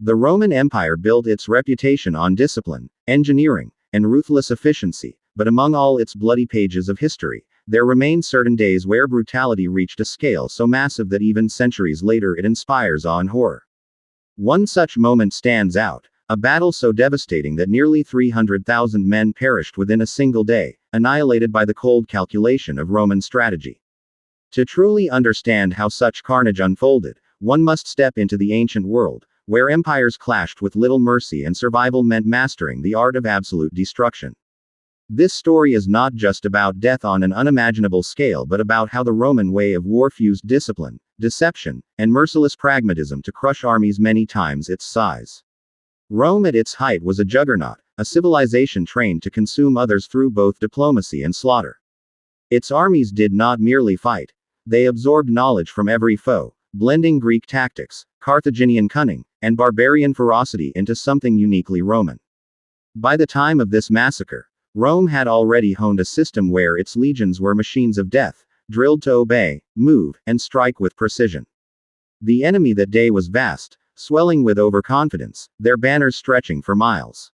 The Roman Empire built its reputation on discipline, engineering, and ruthless efficiency, but among all its bloody pages of history, there remain certain days where brutality reached a scale so massive that even centuries later it inspires awe and horror. One such moment stands out, a battle so devastating that nearly 300,000 men perished within a single day, annihilated by the cold calculation of Roman strategy. To truly understand how such carnage unfolded, one must step into the ancient world, where empires clashed with little mercy and survival meant mastering the art of absolute destruction. This story is not just about death on an unimaginable scale but about how the Roman way of war fused discipline, deception, and merciless pragmatism to crush armies many times its size. Rome at its height was a juggernaut, a civilization trained to consume others through both diplomacy and slaughter. Its armies did not merely fight. They absorbed knowledge from every foe, blending Greek tactics, Carthaginian cunning, and barbarian ferocity into something uniquely Roman. By the time of this massacre, Rome had already honed a system where its legions were machines of death, drilled to obey, move, and strike with precision. The enemy that day was vast, swelling with overconfidence, their banners stretching for miles.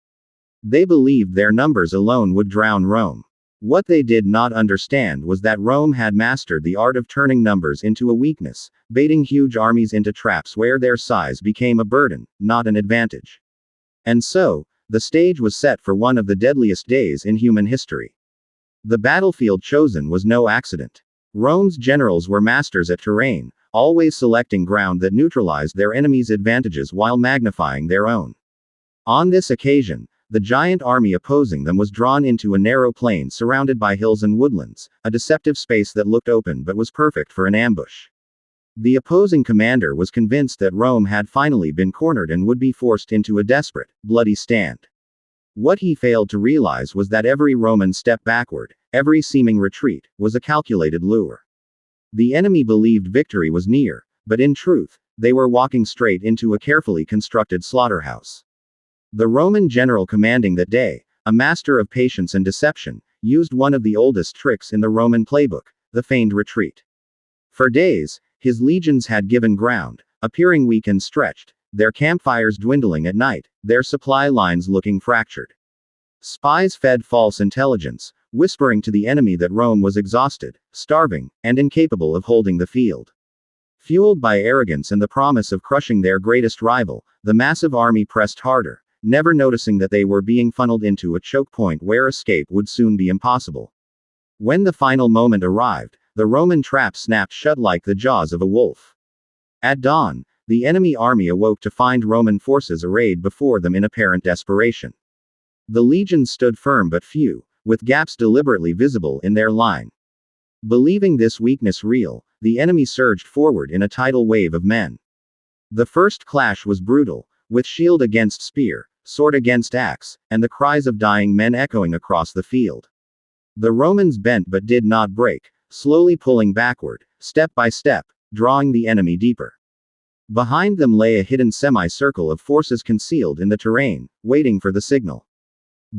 They believed their numbers alone would drown Rome. What they did not understand was that Rome had mastered the art of turning numbers into a weakness, baiting huge armies into traps where their size became a burden, not an advantage. And so, the stage was set for one of the deadliest days in human history. The battlefield chosen was no accident. Rome's generals were masters at terrain, always selecting ground that neutralized their enemies' advantages while magnifying their own. On this occasion, the giant army opposing them was drawn into a narrow plain surrounded by hills and woodlands, a deceptive space that looked open but was perfect for an ambush. The opposing commander was convinced that Rome had finally been cornered and would be forced into a desperate, bloody stand. What he failed to realize was that every Roman step backward, every seeming retreat, was a calculated lure. The enemy believed victory was near, but in truth, they were walking straight into a carefully constructed slaughterhouse. The Roman general commanding that day, a master of patience and deception, used one of the oldest tricks in the Roman playbook, the feigned retreat. For days, his legions had given ground, appearing weak and stretched, their campfires dwindling at night, their supply lines looking fractured. Spies fed false intelligence, whispering to the enemy that Rome was exhausted, starving, and incapable of holding the field. Fueled by arrogance and the promise of crushing their greatest rival, the massive army pressed harder, never noticing that they were being funneled into a choke point where escape would soon be impossible. When the final moment arrived, the Roman trap snapped shut like the jaws of a wolf. At dawn, the enemy army awoke to find Roman forces arrayed before them in apparent desperation. The legions stood firm but few, with gaps deliberately visible in their line. Believing this weakness real, the enemy surged forward in a tidal wave of men. The first clash was brutal, with shield against spear, sword against axe, and the cries of dying men echoing across the field. The Romans bent but did not break, slowly pulling backward, step by step, drawing the enemy deeper. Behind them lay a hidden semicircle of forces concealed in the terrain, waiting for the signal.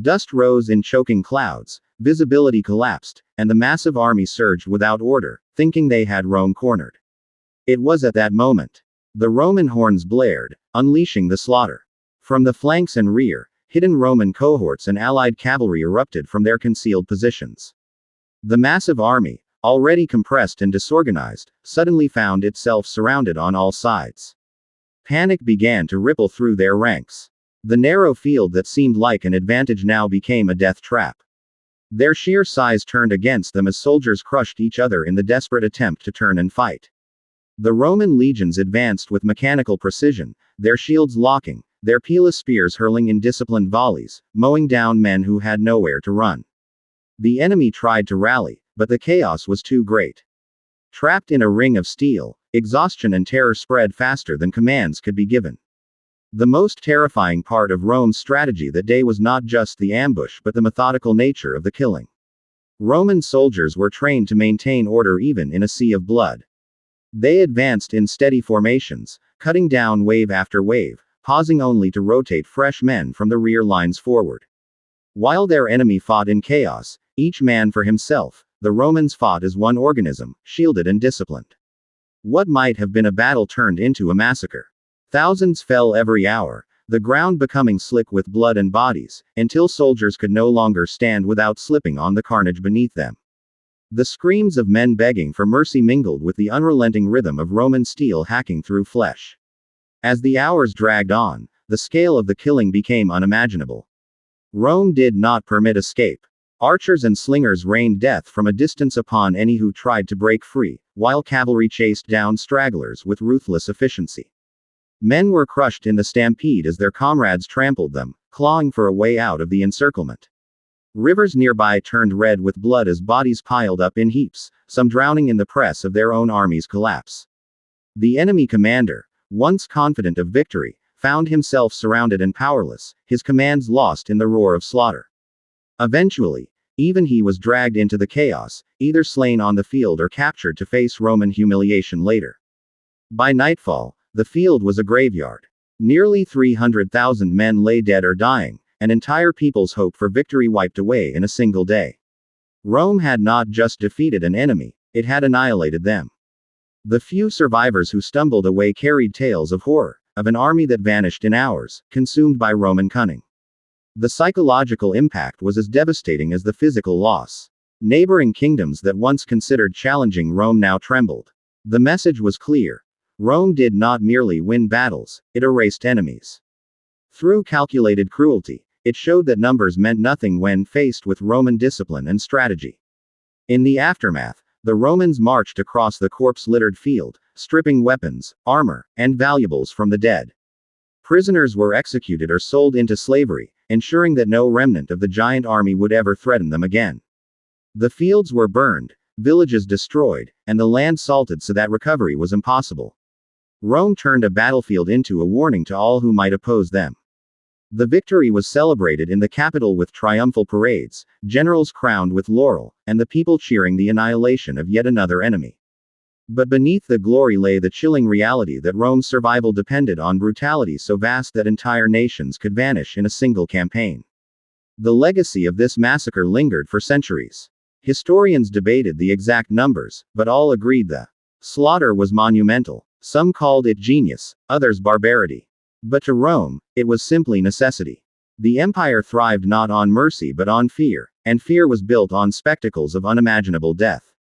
Dust rose in choking clouds, visibility collapsed, and the massive army surged without order, thinking they had Rome cornered. It was at that moment. The Roman horns blared, unleashing the slaughter. From the flanks and rear, hidden Roman cohorts and allied cavalry erupted from their concealed positions. The massive army, already compressed and disorganized, suddenly found itself surrounded on all sides. Panic began to ripple through their ranks. The narrow field that seemed like an advantage now became a death trap. Their sheer size turned against them as soldiers crushed each other in the desperate attempt to turn and fight. The Roman legions advanced with mechanical precision, their shields locking, their pieless spears hurling in disciplined volleys, mowing down men who had nowhere to run. The enemy tried to rally, but the chaos was too great. Trapped in a ring of steel, exhaustion and terror spread faster than commands could be given. The most terrifying part of Rome's strategy that day was not just the ambush but the methodical nature of the killing. Roman soldiers were trained to maintain order even in a sea of blood. They advanced in steady formations, cutting down wave after wave, pausing only to rotate fresh men from the rear lines forward. While their enemy fought in chaos, each man for himself, the Romans fought as one organism, shielded and disciplined. What might have been a battle turned into a massacre. Thousands fell every hour, the ground becoming slick with blood and bodies, until soldiers could no longer stand without slipping on the carnage beneath them. The screams of men begging for mercy mingled with the unrelenting rhythm of Roman steel hacking through flesh. As the hours dragged on, the scale of the killing became unimaginable. Rome did not permit escape. Archers and slingers rained death from a distance upon any who tried to break free, while cavalry chased down stragglers with ruthless efficiency. Men were crushed in the stampede as their comrades trampled them, clawing for a way out of the encirclement. Rivers nearby turned red with blood as bodies piled up in heaps, some drowning in the press of their own army's collapse. The enemy commander, once confident of victory, found himself surrounded and powerless, his commands lost in the roar of slaughter. Eventually, even he was dragged into the chaos, either slain on the field or captured to face Roman humiliation later. By nightfall, the field was a graveyard. Nearly 300,000 men lay dead or dying, an entire people's hope for victory wiped away in a single day. Rome had not just defeated an enemy, it had annihilated them. The few survivors who stumbled away carried tales of horror, of an army that vanished in hours, consumed by Roman cunning. The psychological impact was as devastating as the physical loss. Neighboring kingdoms that once considered challenging Rome now trembled. The message was clear. Rome did not merely win battles, it erased enemies. Through calculated cruelty, it showed that numbers meant nothing when faced with Roman discipline and strategy. In the aftermath, the Romans marched across the corpse-littered field, stripping weapons, armor, and valuables from the dead. Prisoners were executed or sold into slavery, ensuring that no remnant of the giant army would ever threaten them again. The fields were burned, villages destroyed, and the land salted so that recovery was impossible. Rome turned a battlefield into a warning to all who might oppose them. The victory was celebrated in the capital with triumphal parades, generals crowned with laurel, and the people cheering the annihilation of yet another enemy. But beneath the glory lay the chilling reality that Rome's survival depended on brutality so vast that entire nations could vanish in a single campaign. The legacy of this massacre lingered for centuries. Historians debated the exact numbers, but all agreed the slaughter was monumental. Some called it genius, others barbarity. But to Rome, it was simply necessity. The empire thrived not on mercy but on fear, and fear was built on spectacles of unimaginable death.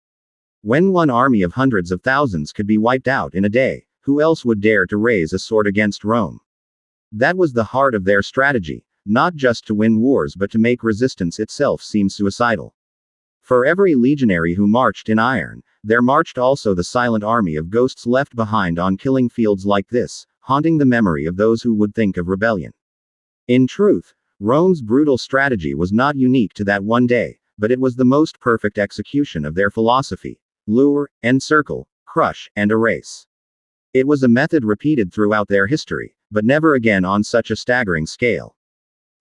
When one army of hundreds of thousands could be wiped out in a day, who else would dare to raise a sword against Rome? That was the heart of their strategy, not just to win wars but to make resistance itself seem suicidal. For every legionary who marched in iron, there marched also the silent army of ghosts left behind on killing fields like this, haunting the memory of those who would think of rebellion. In truth, Rome's brutal strategy was not unique to that one day, but it was the most perfect execution of their philosophy: lure, encircle, crush, and erase. It was a method repeated throughout their history, but never again on such a staggering scale.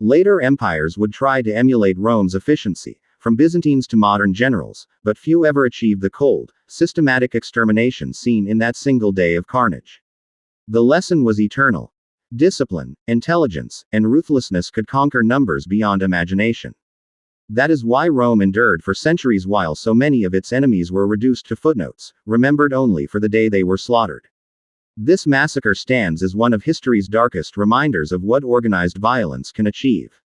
Later empires would try to emulate Rome's efficiency, from Byzantines to modern generals, but few ever achieved the cold, systematic extermination seen in that single day of carnage. The lesson was eternal. Discipline, intelligence, and ruthlessness could conquer numbers beyond imagination. That is why Rome endured for centuries while so many of its enemies were reduced to footnotes, remembered only for the day they were slaughtered. This massacre stands as one of history's darkest reminders of what organized violence can achieve.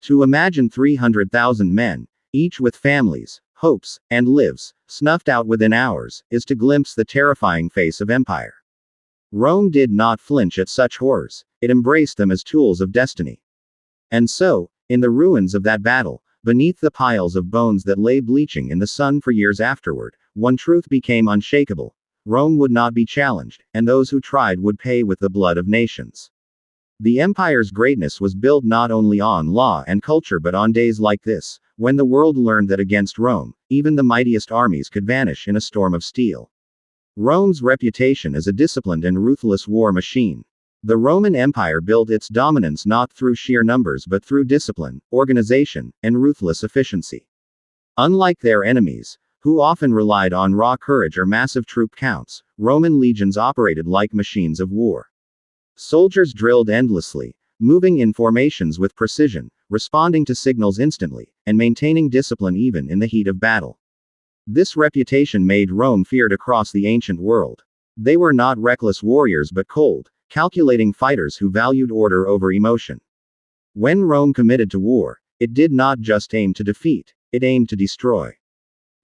To imagine 300,000 men, each with families, hopes, and lives, snuffed out within hours, is to glimpse the terrifying face of empire. Rome did not flinch at such horrors, it embraced them as tools of destiny. And so, in the ruins of that battle, beneath the piles of bones that lay bleaching in the sun for years afterward, one truth became unshakable: Rome would not be challenged, and those who tried would pay with the blood of nations. The empire's greatness was built not only on law and culture but on days like this, when the world learned that against Rome, even the mightiest armies could vanish in a storm of steel. Rome's reputation as a disciplined and ruthless war machine. The Roman Empire built its dominance not through sheer numbers but through discipline, organization, and ruthless efficiency. Unlike their enemies, who often relied on raw courage or massive troop counts, Roman legions operated like machines of war. Soldiers drilled endlessly, moving in formations with precision, responding to signals instantly, and maintaining discipline even in the heat of battle. This reputation made Rome feared across the ancient world. They were not reckless warriors but cold, calculating fighters who valued order over emotion. When Rome committed to war, it did not just aim to defeat, it aimed to destroy.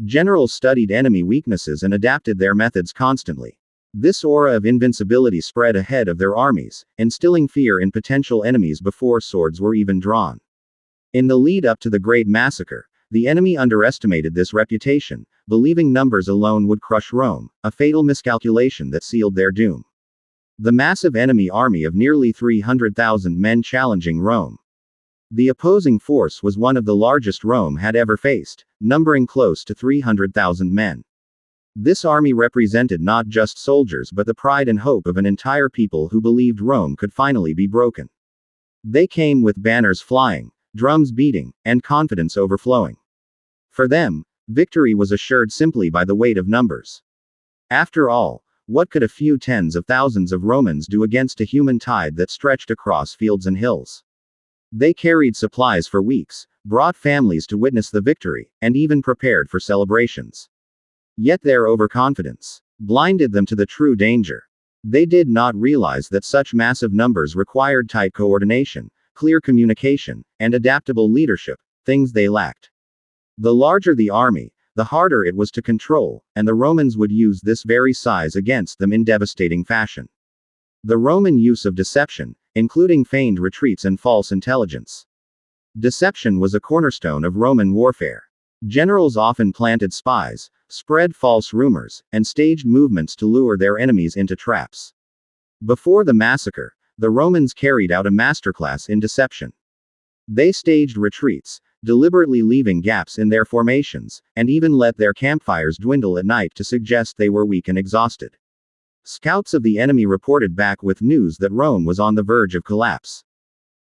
Generals studied enemy weaknesses and adapted their methods constantly. This aura of invincibility spread ahead of their armies, instilling fear in potential enemies before swords were even drawn. In the lead up to the Great Massacre, the enemy underestimated this reputation, believing numbers alone would crush Rome, a fatal miscalculation that sealed their doom. The massive enemy army of nearly 300,000 men challenging Rome. The opposing force was one of the largest Rome had ever faced, numbering close to 300,000 men. This army represented not just soldiers but the pride and hope of an entire people who believed Rome could finally be broken. They came with banners flying, drums beating, and confidence overflowing. For them, victory was assured simply by the weight of numbers. After all, what could a few tens of thousands of Romans do against a human tide that stretched across fields and hills? They carried supplies for weeks, brought families to witness the victory, and even prepared for celebrations. Yet their overconfidence blinded them to the true danger. They did not realize that such massive numbers required tight coordination, clear communication, and adaptable leadership, things they lacked. The larger the army, the harder it was to control, and the Romans would use this very size against them in devastating fashion. The Roman use of deception, including feigned retreats and false intelligence. Deception was a cornerstone of Roman warfare. Generals often planted spies, spread false rumors, and staged movements to lure their enemies into traps. Before the massacre, the Romans carried out a masterclass in deception. They staged retreats, deliberately leaving gaps in their formations, and even let their campfires dwindle at night to suggest they were weak and exhausted. Scouts of the enemy reported back with news that Rome was on the verge of collapse.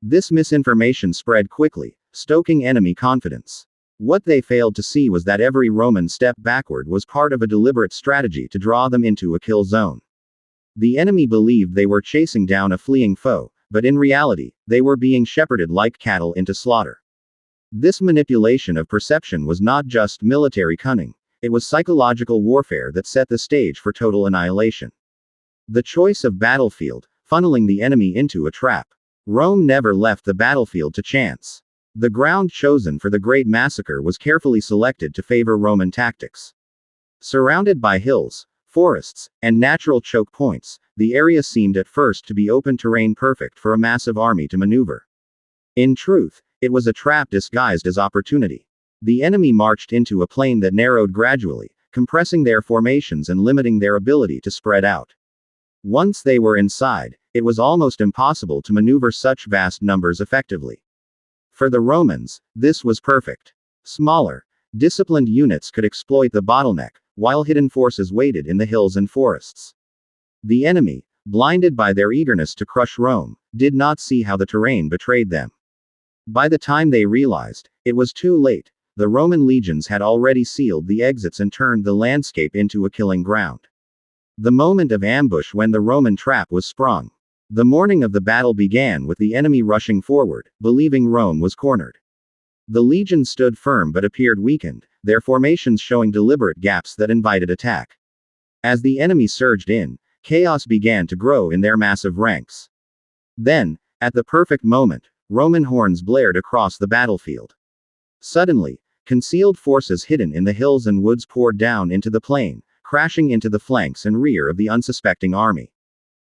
This misinformation spread quickly, stoking enemy confidence. What they failed to see was that every Roman step backward was part of a deliberate strategy to draw them into a kill zone. The enemy believed they were chasing down a fleeing foe, but in reality, they were being shepherded like cattle into slaughter. This manipulation of perception was not just military cunning, it was psychological warfare that set the stage for total annihilation. The choice of battlefield, funneling the enemy into a trap. Rome never left the battlefield to chance. The ground chosen for the Great Massacre was carefully selected to favor Roman tactics. Surrounded by hills, forests, and natural choke points, the area seemed at first to be open terrain perfect for a massive army to maneuver. In truth, it was a trap disguised as opportunity. The enemy marched into a plain that narrowed gradually, compressing their formations and limiting their ability to spread out. Once they were inside, it was almost impossible to maneuver such vast numbers effectively. For the Romans, this was perfect. Smaller, disciplined units could exploit the bottleneck, while hidden forces waited in the hills and forests. The enemy, blinded by their eagerness to crush Rome, did not see how the terrain betrayed them. By the time they realized, it was too late. The Roman legions had already sealed the exits and turned the landscape into a killing ground. The moment of ambush when the Roman trap was sprung. The morning of the battle began with the enemy rushing forward, believing Rome was cornered. The legions stood firm but appeared weakened, their formations showing deliberate gaps that invited attack. As the enemy surged in, chaos began to grow in their massive ranks. Then, at the perfect moment, Roman horns blared across the battlefield. Suddenly, concealed forces hidden in the hills and woods poured down into the plain, crashing into the flanks and rear of the unsuspecting army.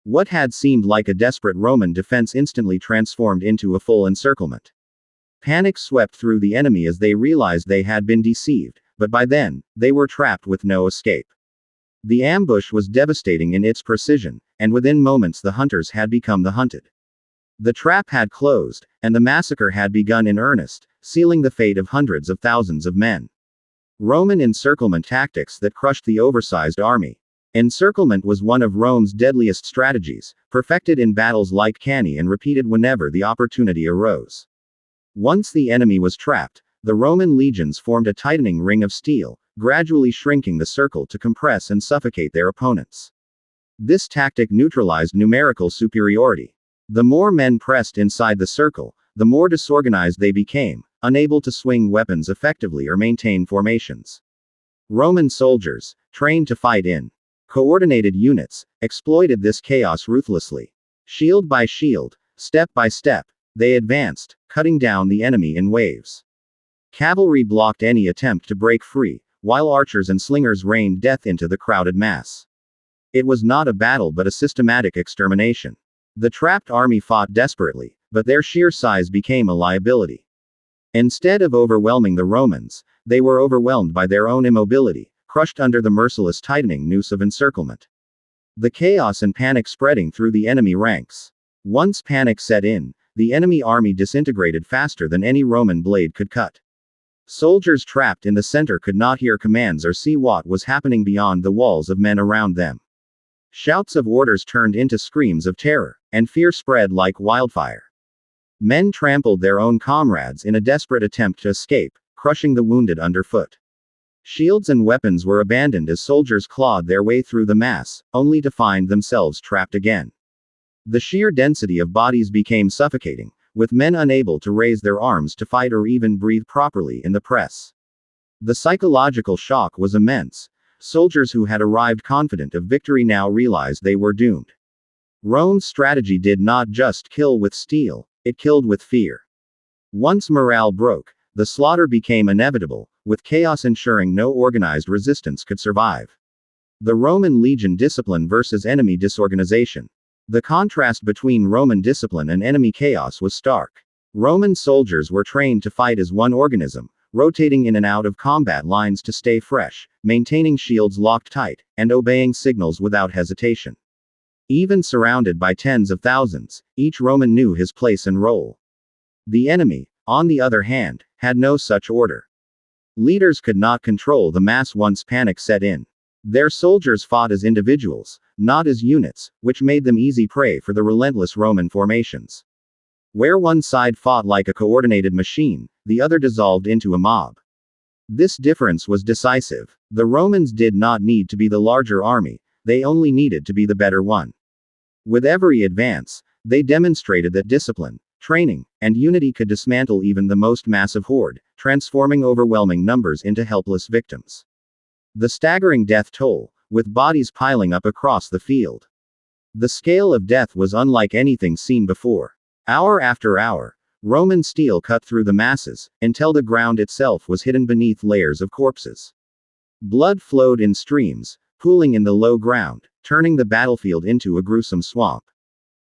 What had seemed like a desperate Roman defense instantly transformed into a full encirclement. Panic swept through the enemy as they realized they had been deceived, but by then, they were trapped with no escape. The ambush was devastating in its precision, and within moments the hunters had become the hunted. The trap had closed, and the massacre had begun in earnest, sealing the fate of hundreds of thousands of men. Roman encirclement tactics that crushed the oversized army. Encirclement was one of Rome's deadliest strategies, perfected in battles like Cannae and repeated whenever the opportunity arose. Once the enemy was trapped, the Roman legions formed a tightening ring of steel, gradually shrinking the circle to compress and suffocate their opponents. This tactic neutralized numerical superiority. The more men pressed inside the circle, the more disorganized they became, unable to swing weapons effectively or maintain formations. Roman soldiers, trained to fight in coordinated units, exploited this chaos ruthlessly. Shield by shield, step by step, they advanced, cutting down the enemy in waves. Cavalry blocked any attempt to break free, while archers and slingers rained death into the crowded mass. It was not a battle but a systematic extermination. The trapped army fought desperately, but their sheer size became a liability. Instead of overwhelming the Romans, they were overwhelmed by their own immobility, crushed under the merciless tightening noose of encirclement. The chaos and panic spreading through the enemy ranks. Once panic set in, the enemy army disintegrated faster than any Roman blade could cut. Soldiers trapped in the center could not hear commands or see what was happening beyond the walls of men around them. Shouts of orders turned into screams of terror, and fear spread like wildfire. Men trampled their own comrades in a desperate attempt to escape, crushing the wounded underfoot. Shields and weapons were abandoned as soldiers clawed their way through the mass, only to find themselves trapped again. The sheer density of bodies became suffocating, with men unable to raise their arms to fight or even breathe properly in the press. The psychological shock was immense. Soldiers who had arrived confident of victory now realized they were doomed. Rome's strategy did not just kill with steel, it killed with fear. Once morale broke, the slaughter became inevitable, with chaos ensuring no organized resistance could survive. The Roman legion discipline versus enemy disorganization. The contrast between Roman discipline and enemy chaos was stark. Roman soldiers were trained to fight as one organism, rotating in and out of combat lines to stay fresh, maintaining shields locked tight, and obeying signals without hesitation. Even surrounded by tens of thousands, each Roman knew his place and role. The enemy, on the other hand, had no such order. Leaders could not control the mass once panic set in. Their soldiers fought as individuals, not as units, which made them easy prey for the relentless Roman formations. Where one side fought like a coordinated machine, the other dissolved into a mob. This difference was decisive. The Romans did not need to be the larger army, they only needed to be the better one. With every advance, they demonstrated that discipline, training, and unity could dismantle even the most massive horde, transforming overwhelming numbers into helpless victims. The staggering death toll, with bodies piling up across the field. The scale of death was unlike anything seen before. Hour after hour, Roman steel cut through the masses, until the ground itself was hidden beneath layers of corpses. Blood flowed in streams, pooling in the low ground, turning the battlefield into a gruesome swamp.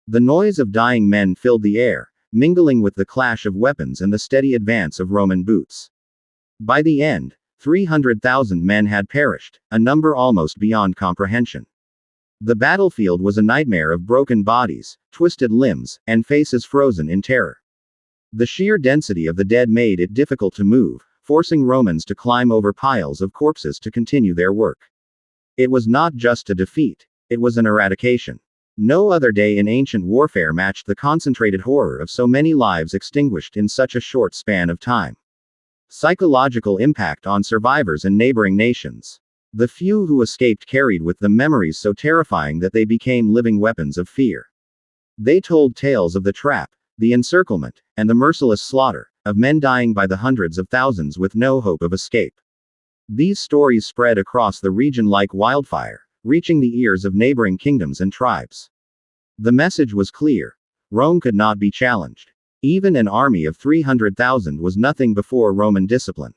The noise of dying men filled the air, mingling with the clash of weapons and the steady advance of Roman boots. By the end, 300,000 men had perished, a number almost beyond comprehension. The battlefield was a nightmare of broken bodies, twisted limbs, and faces frozen in terror. The sheer density of the dead made it difficult to move, forcing Romans to climb over piles of corpses to continue their work. It was not just a defeat, it was an eradication. No other day in ancient warfare matched the concentrated horror of so many lives extinguished in such a short span of time. Psychological impact on survivors and neighboring nations. The few who escaped carried with them memories so terrifying that they became living weapons of fear. They told tales of the trap, the encirclement, and the merciless slaughter, of men dying by the hundreds of thousands with no hope of escape. These stories spread across the region like wildfire, reaching the ears of neighboring kingdoms and tribes. The message was clear. Rome could not be challenged. Even an army of 300,000 was nothing before Roman discipline.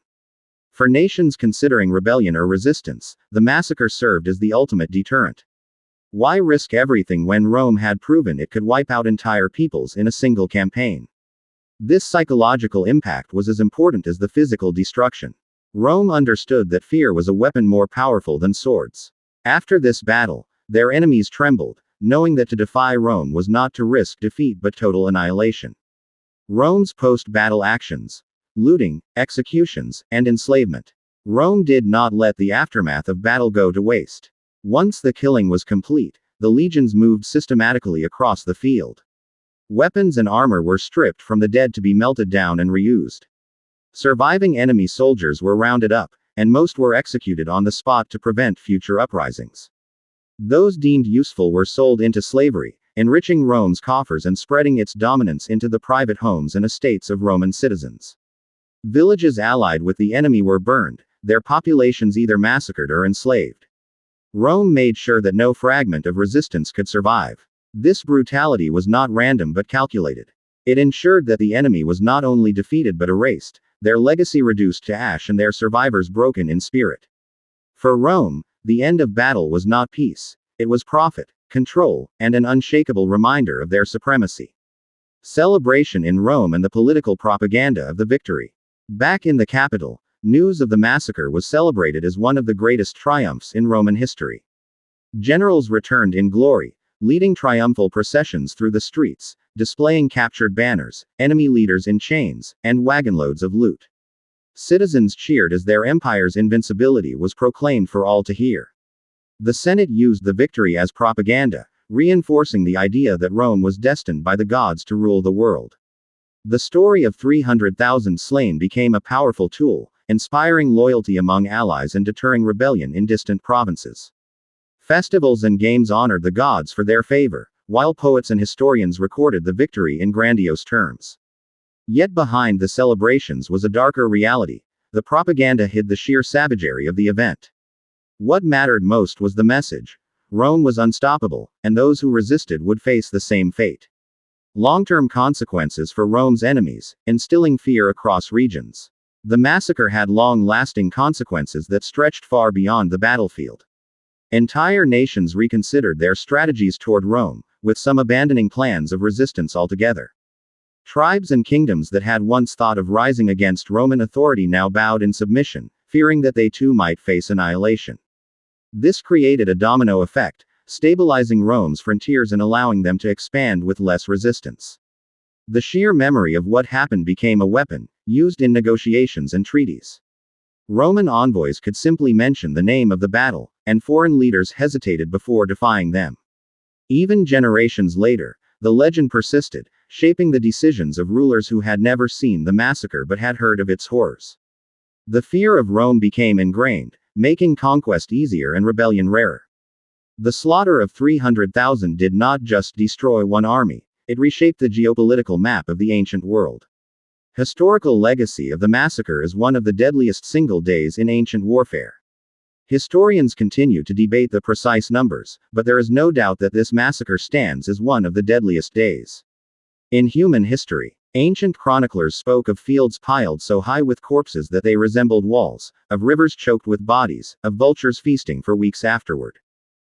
For nations considering rebellion or resistance, the massacre served as the ultimate deterrent. Why risk everything when Rome had proven it could wipe out entire peoples in a single campaign? This psychological impact was as important as the physical destruction. Rome understood that fear was a weapon more powerful than swords. After this battle, their enemies trembled, knowing that to defy Rome was not to risk defeat but total annihilation. Rome's post-battle actions. Looting, executions, and enslavement. Rome did not let the aftermath of battle go to waste. Once the killing was complete, the legions moved systematically across the field. Weapons and armor were stripped from the dead to be melted down and reused. Surviving enemy soldiers were rounded up, and most were executed on the spot to prevent future uprisings. Those deemed useful were sold into slavery, enriching Rome's coffers and spreading its dominance into the private homes and estates of Roman citizens. Villages allied with the enemy were burned, their populations either massacred or enslaved. Rome made sure that no fragment of resistance could survive. This brutality was not random but calculated. It ensured that the enemy was not only defeated but erased, their legacy reduced to ash and their survivors broken in spirit. For Rome, the end of battle was not peace, it was profit, control, and an unshakable reminder of their supremacy. Celebration in Rome and the political propaganda of the victory. Back in the capital, news of the massacre was celebrated as one of the greatest triumphs in Roman history. Generals returned in glory, leading triumphal processions through the streets, displaying captured banners, enemy leaders in chains, and wagonloads of loot. Citizens cheered as their empire's invincibility was proclaimed for all to hear. The Senate used the victory as propaganda, reinforcing the idea that Rome was destined by the gods to rule the world. The story of 300,000 slain became a powerful tool, inspiring loyalty among allies and deterring rebellion in distant provinces. Festivals and games honored the gods for their favor, while poets and historians recorded the victory in grandiose terms. Yet behind the celebrations was a darker reality. The propaganda hid the sheer savagery of the event. What mattered most was the message. Rome was unstoppable, and those who resisted would face the same fate. Long-term consequences for Rome's enemies, instilling fear across regions. The massacre had long-lasting consequences that stretched far beyond the battlefield. Entire nations reconsidered their strategies toward Rome, with some abandoning plans of resistance altogether. Tribes and kingdoms that had once thought of rising against Roman authority now bowed in submission, fearing that they too might face annihilation. This created a domino effect, stabilizing Rome's frontiers and allowing them to expand with less resistance. The sheer memory of what happened became a weapon, used in negotiations and treaties. Roman envoys could simply mention the name of the battle, and foreign leaders hesitated before defying them. Even generations later, the legend persisted, shaping the decisions of rulers who had never seen the massacre but had heard of its horrors. The fear of Rome became ingrained, making conquest easier and rebellion rarer. The slaughter of 300,000 did not just destroy one army, it reshaped the geopolitical map of the ancient world. Historical legacy of the massacre is one of the deadliest single days in ancient warfare. Historians continue to debate the precise numbers, but there is no doubt that this massacre stands as one of the deadliest days in human history. Ancient chroniclers spoke of fields piled so high with corpses that they resembled walls, of rivers choked with bodies, of vultures feasting for weeks afterward.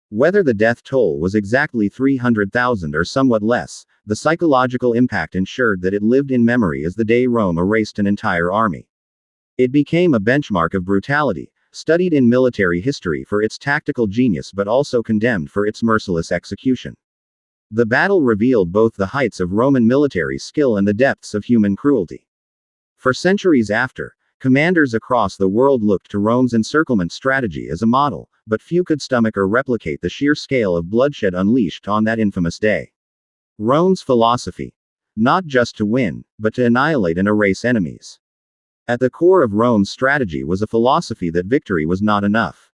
Whether the death toll was exactly 300,000 or somewhat less, the psychological impact ensured that it lived in memory as the day Rome erased an entire army. It became a benchmark of brutality, studied in military history for its tactical genius but also condemned for its merciless execution. The battle revealed both the heights of Roman military skill and the depths of human cruelty. For centuries after, commanders across the world looked to Rome's encirclement strategy as a model, but few could stomach or replicate the sheer scale of bloodshed unleashed on that infamous day. Rome's philosophy. Not just to win, but to annihilate and erase enemies. At the core of Rome's strategy was a philosophy that victory was not enough.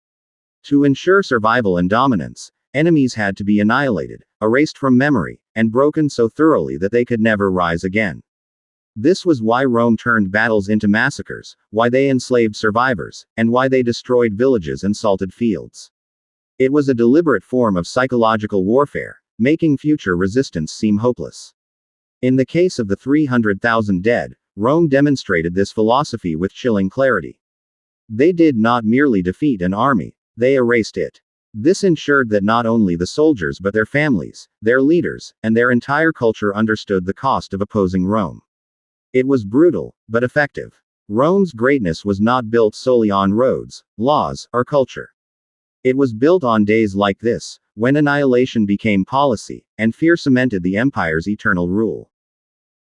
To ensure survival and dominance, enemies had to be annihilated, erased from memory, and broken so thoroughly that they could never rise again. This was why Rome turned battles into massacres, why they enslaved survivors, and why they destroyed villages and salted fields. It was a deliberate form of psychological warfare, making future resistance seem hopeless. In the case of the 300,000 dead, Rome demonstrated this philosophy with chilling clarity. They did not merely defeat an army, they erased it. This ensured that not only the soldiers but their families, their leaders, and their entire culture understood the cost of opposing Rome. It was brutal, but effective. Rome's greatness was not built solely on roads, laws, or culture. It was built on days like this, when annihilation became policy, and fear cemented the empire's eternal rule.